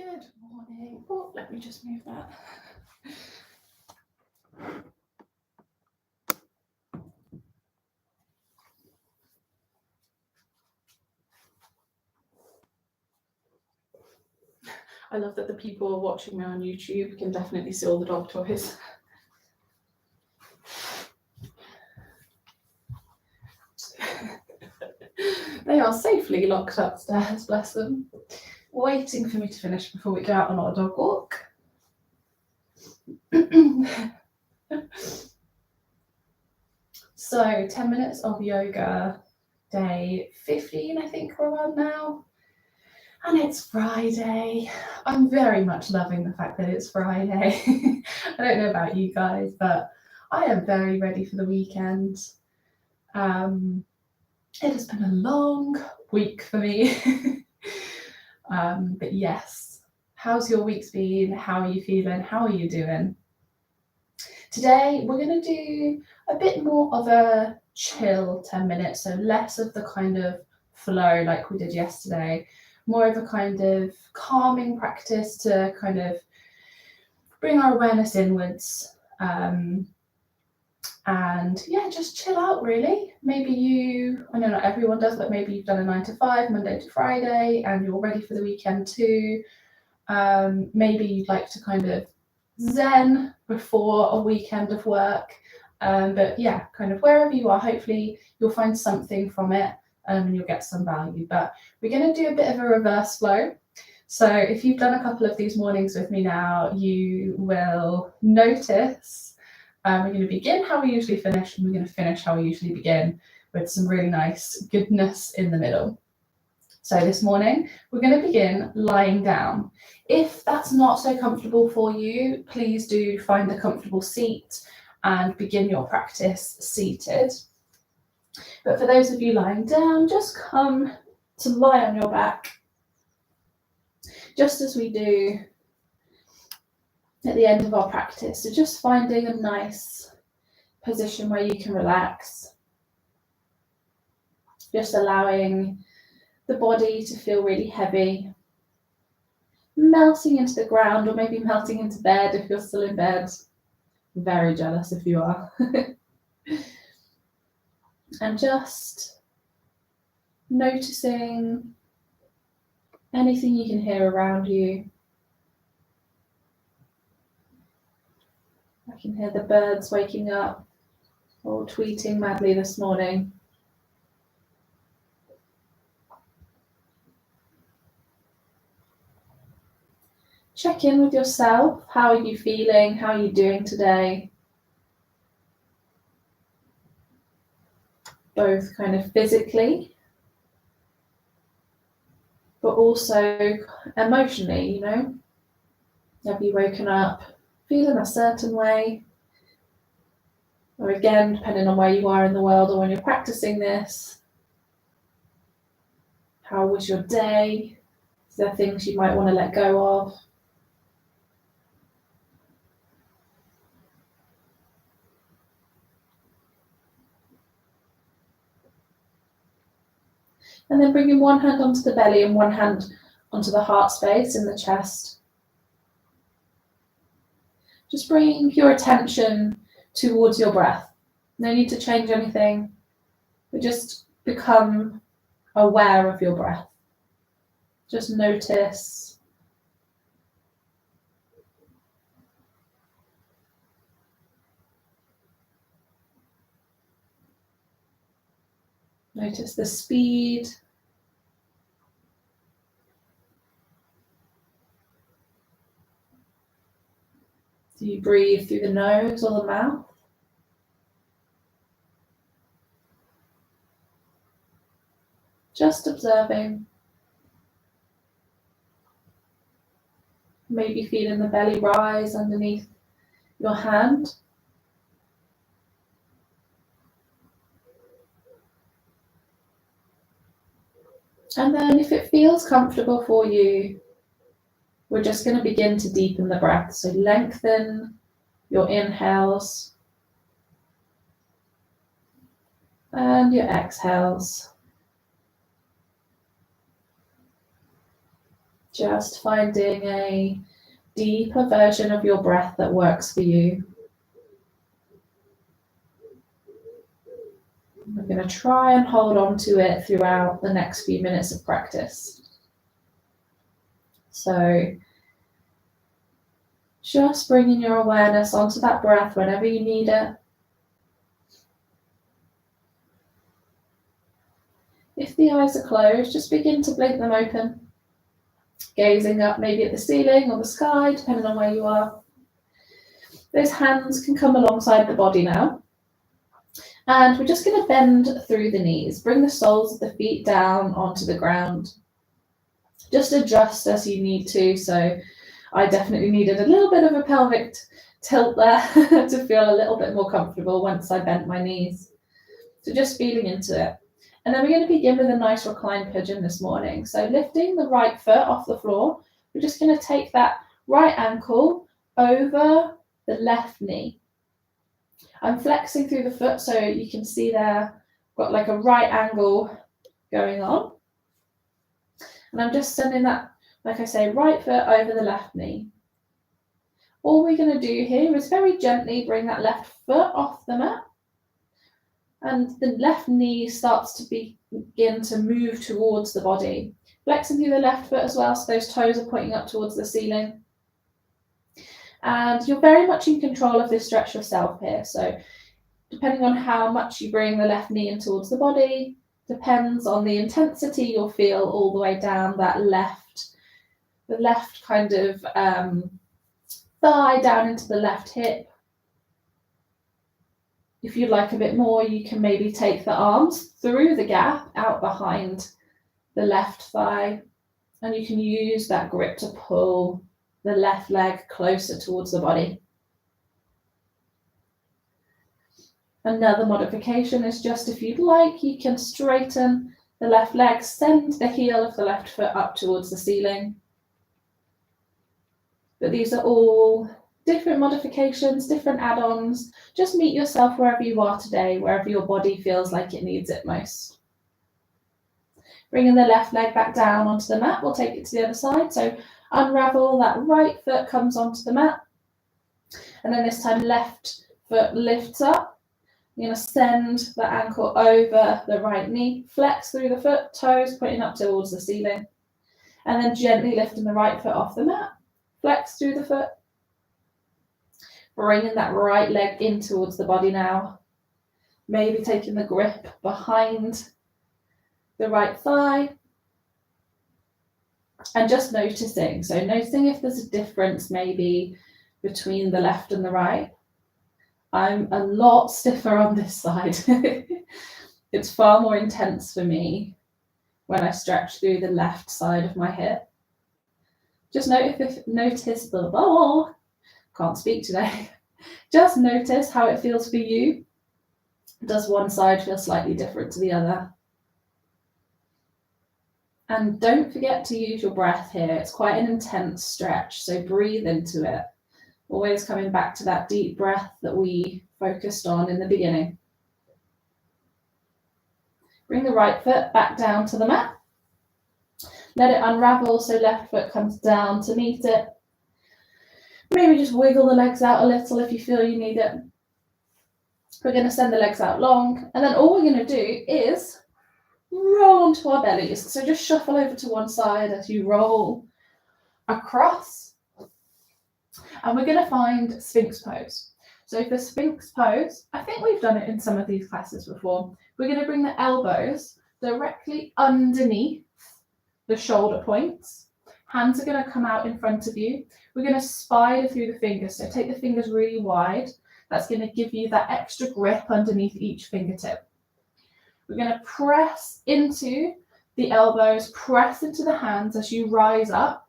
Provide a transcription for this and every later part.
Good morning. Oh, let me just move that. I love that the people who are watching me on YouTube can definitely see all the dog toys. They are safely locked upstairs, bless them, waiting for me to finish before we go out on our dog walk. So 10 minutes of yoga, day 15, I think we're on now. And it's Friday. I'm very much loving the fact that it's Friday. I don't know about you guys, but I am very ready for the weekend. It has been a long week for me. But yes, how's your week's been? How are you feeling? How are you doing? Today, we're going to do a bit more of a chill 10 minutes, so less of the kind of flow like we did yesterday, more of a kind of calming practice to kind of bring our awareness inwards. And yeah, just chill out really. Maybe I know not everyone does, but maybe you've done a 9 to 5, Monday to Friday, and you're ready for the weekend too. Maybe you'd like to kind of zen before a weekend of work. But yeah, kind of wherever you are, hopefully you'll find something from it and you'll get some value. But we're going to do a bit of a reverse flow. So if you've done a couple of these mornings with me now, you will notice we're going to begin how we usually finish, and we're going to finish how we usually begin, with some really nice goodness in the middle. So this morning, we're going to begin lying down. If that's not so comfortable for you, please do find a comfortable seat and begin your practice seated. But for those of you lying down, just come to lie on your back, just as we do at the end of our practice. So just finding a nice position where you can relax, just allowing the body to feel really heavy, melting into the ground, or maybe melting into bed if you're still in bed. Very jealous if you are. And just noticing anything you can hear around you. I can hear the birds waking up or tweeting madly this morning. Check in with yourself. How are you feeling? How are you doing today? Both kind of physically, but also emotionally, you know? Have you woken up feeling a certain way? Or again, depending on where you are in the world or when you're practicing this, how was your day? Is there things you might want to let go of? And then bringing one hand onto the belly and one hand onto the heart space in the chest. Just bring your attention towards your breath. No need to change anything, but just become aware of your breath. Just notice. Notice the speed. Do you breathe through the nose or the mouth? Just observing. Maybe feeling the belly rise underneath your hand. And then if it feels comfortable for you, we're just going to begin to deepen the breath. So lengthen your inhales and your exhales. Just finding a deeper version of your breath that works for you. We're going to try and hold on to it throughout the next few minutes of practice. So just bringing your awareness onto that breath whenever you need it. If the eyes are closed, just begin to blink them open, gazing up maybe at the ceiling or the sky, depending on where you are. Those hands can come alongside the body now. And we're just going to bend through the knees, bring the soles of the feet down onto the ground. Just adjust as you need to. So I definitely needed a little bit of a pelvic tilt there to feel a little bit more comfortable once I bent my knees. So just feeling into it. And then we're going to begin with a nice reclined pigeon this morning. So lifting the right foot off the floor, we're just going to take that right ankle over the left knee. I'm flexing through the foot so you can see there, got like a right angle going on. And I'm just sending that, like I say, right foot over the left knee. All we're going to do here is very gently bring that left foot off the mat. And the left knee starts to begin to move towards the body. Flexing through the left foot as well, so those toes are pointing up towards the ceiling. And you're very much in control of this stretch yourself here. So depending on how much you bring the left knee in towards the body, depends on the intensity you'll feel all the way down that the left kind of thigh down into the left hip. If you'd like a bit more, you can maybe take the arms through the gap out behind the left thigh, and you can use that grip to pull the left leg closer towards the body. Another modification is just, if you'd like, you can straighten the left leg, send the heel of the left foot up towards the ceiling. But these are all different modifications, different add-ons. Just meet yourself wherever you are today, wherever your body feels like it needs it most. Bringing the left leg back down onto the mat, we'll take it to the other side. So unravel, that right foot comes onto the mat. And then this time left foot lifts up. You're going to send the ankle over the right knee, flex through the foot, toes pointing up towards the ceiling. And then gently lifting the right foot off the mat, flex through the foot. Bringing that right leg in towards the body now. Maybe taking the grip behind the right thigh. And just noticing. So noticing if there's a difference maybe between the left and the right. I'm a lot stiffer on this side. It's far more intense for me when I stretch through the left side of my hip. Just notice the can't speak today. Just notice how it feels for you. Does one side feel slightly different to the other? And don't forget to use your breath here. It's quite an intense stretch, so breathe into it. Always coming back to that deep breath that we focused on in the beginning. Bring the right foot back down to the mat. Let it unravel so left foot comes down to meet it. Maybe just wiggle the legs out a little if you feel you need it. We're going to send the legs out long, and then all we're going to do is roll onto our bellies. So just shuffle over to one side as you roll across. And we're going to find Sphinx pose. So for Sphinx pose, I think we've done it in some of these classes before. We're going to bring the elbows directly underneath the shoulder points. Hands are going to come out in front of you. We're going to spider through the fingers. So take the fingers really wide. That's going to give you that extra grip underneath each fingertip. We're going to press into the elbows, press into the hands as you rise up.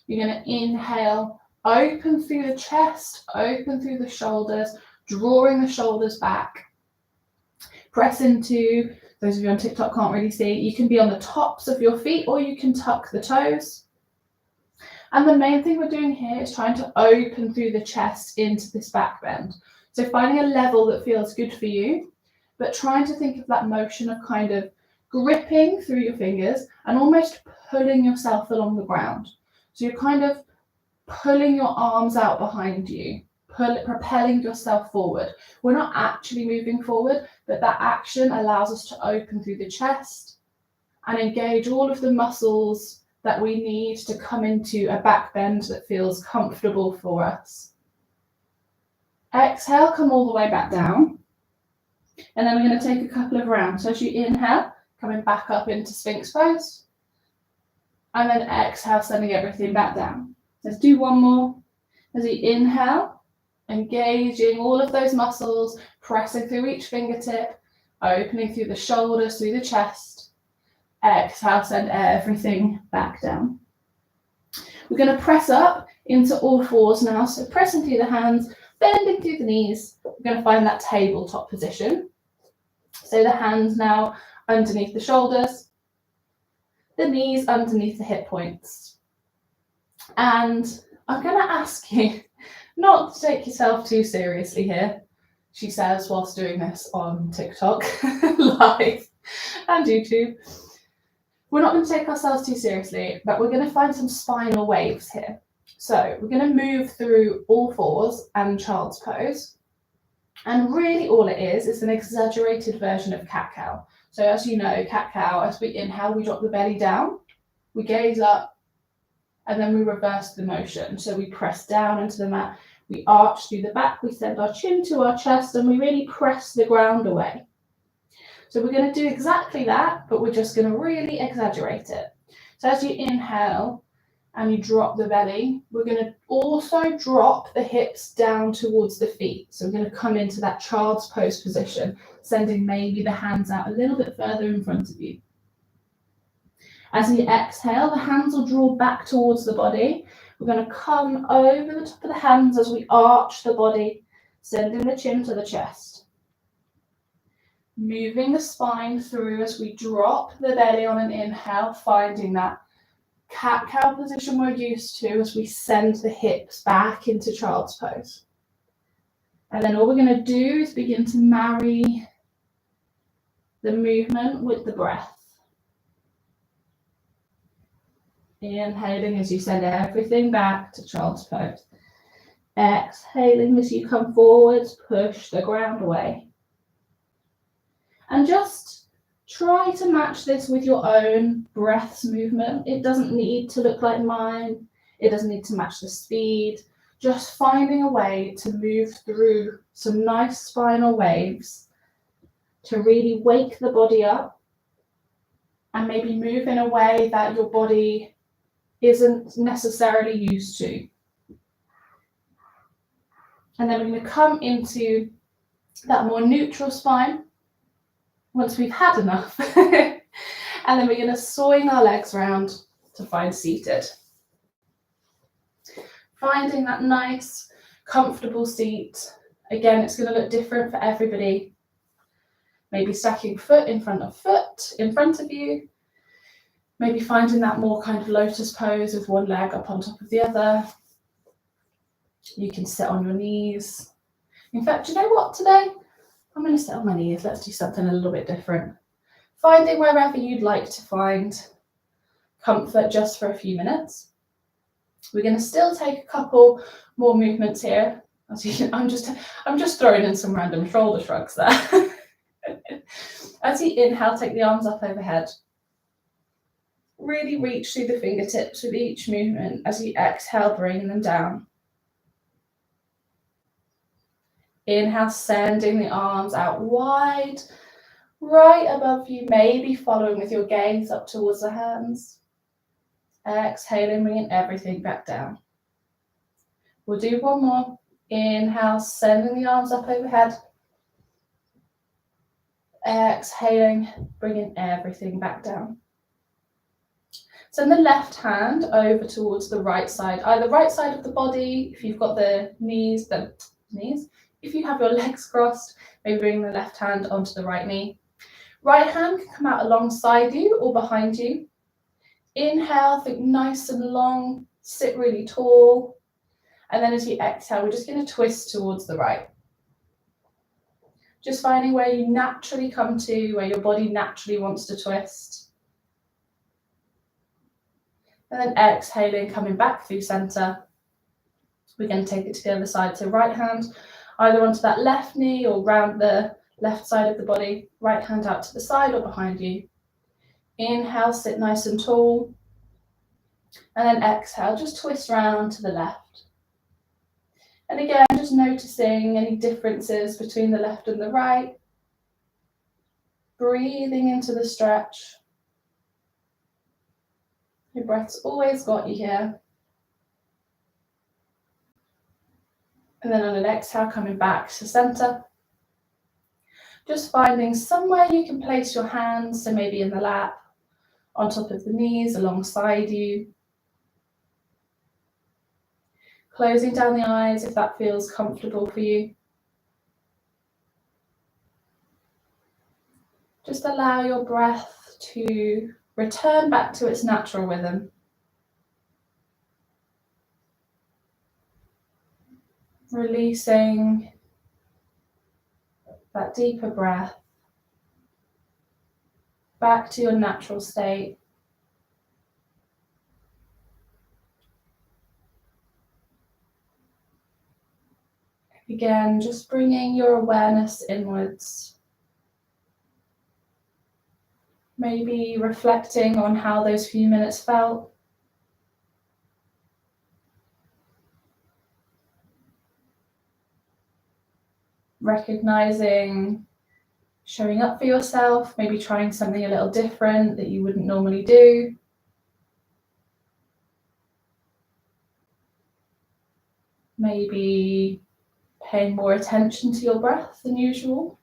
You're going to inhale, open through the chest, open through the shoulders, drawing the shoulders back. Press into, those of you on TikTok can't really see, you can be on the tops of your feet or you can tuck the toes. And the main thing we're doing here is trying to open through the chest into this back bend. So finding a level that feels good for you, but trying to think of that motion of kind of gripping through your fingers and almost pulling yourself along the ground. So you're kind of pulling your arms out behind you, propelling yourself forward. We're not actually moving forward, but that action allows us to open through the chest and engage all of the muscles that we need to come into a back bend that feels comfortable for us. Exhale, come all the way back down. And then we're going to take a couple of rounds. So as you inhale, coming back up into Sphinx pose. And then exhale, sending everything back down. Let's do one more. As you inhale, engaging all of those muscles, pressing through each fingertip, opening through the shoulders, through the chest. Exhale, send everything back down. We're going to press up into all fours now. So pressing through the hands, bending through the knees. We're going to find that tabletop position. So the hands now underneath the shoulders, the knees underneath the hip points. And I'm going to ask you not to take yourself too seriously here, she says whilst doing this on TikTok live and YouTube. We're not going to take ourselves too seriously, but we're going to find some spinal waves here. So we're going to move through all fours and child's pose. And really all it is an exaggerated version of cat-cow. So as you know, cat-cow, as we inhale, we drop the belly down, we gaze up, and then we reverse the motion. So we press down into the mat, we arch through the back, we send our chin to our chest, and we really press the ground away. So we're going to do exactly that, but we're just going to really exaggerate it. So as you inhale and you drop the belly, we're going to also drop the hips down towards the feet. So we're going to come into that child's pose position, sending maybe the hands out a little bit further in front of you. As you exhale, the hands will draw back towards the body. We're going to come over the top of the hands as we arch the body, sending the chin to the chest. Moving the spine through as we drop the belly on an inhale, finding that cat-cow position we're used to as we send the hips back into child's pose. And then all we're going to do is begin to marry the movement with the breath. Inhaling as you send everything back to child's pose. Exhaling as you come forwards, push the ground away. And just try to match this with your own breath's movement. It doesn't need to look like mine. It doesn't need to match the speed. Just finding a way to move through some nice spinal waves to really wake the body up and maybe move in a way that your body isn't necessarily used to. And then we're going to come into that more neutral spine once we've had enough. And then we're going to swing our legs around to find seated. Finding that nice, comfortable seat. Again, it's going to look different for everybody. Maybe stacking foot in front of you. Maybe finding that more kind of lotus pose with one leg up on top of the other. You can sit on your knees. In fact, you know what today? I'm going to sit on my knees. Let's do something a little bit different. Finding wherever you'd like to find comfort just for a few minutes. We're going to still take a couple more movements here. As you can, I'm just throwing in some random shoulder shrugs there. As you inhale, take the arms up overhead. Really reach through the fingertips with each movement. As you exhale, bring them down. Inhale, sending the arms out wide, right above you, maybe following with your gaze up towards the hands. Exhaling, bringing everything back down. We'll do one more. Inhale, sending the arms up overhead. Exhaling, bringing everything back down. Send the left hand over towards the right side, either right side of the body, if you've got the knees. If you have your legs crossed, maybe bring the left hand onto the right knee. Right hand can come out alongside you or behind you. Inhale, think nice and long, sit really tall. And then as you exhale, we're just going to twist towards the right. Just finding where you naturally come to, where your body naturally wants to twist. And then exhaling, coming back through center. We're going to take it to the other side. So right hand either onto that left knee or round the left side of the body. Right hand out to the side or behind you. Inhale, sit nice and tall. And then exhale, just twist round to the left. And again, just noticing any differences between the left and the right. Breathing into the stretch. Your breath's always got you here. And then on an exhale, coming back to center. Just finding somewhere you can place your hands, so maybe in the lap, on top of the knees, alongside you. Closing down the eyes if that feels comfortable for you. Just allow your breath to return back to its natural rhythm. Releasing that deeper breath back to your natural state. Again, just bringing your awareness inwards. Maybe reflecting on how those few minutes felt. Recognizing showing up for yourself, maybe trying something a little different that you wouldn't normally do. Maybe paying more attention to your breath than usual.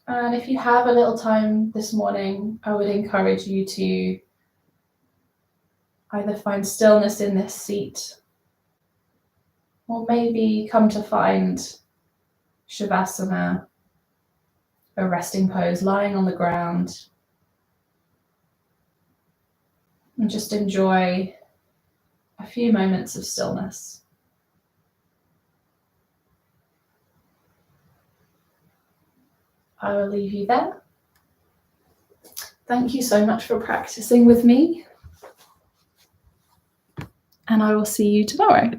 And if you have a little time this morning, I would encourage you to either find stillness in this seat or maybe come to find Shavasana, a resting pose, lying on the ground. And just enjoy a few moments of stillness. I will leave you there. Thank you so much for practicing with me. And I will see you tomorrow.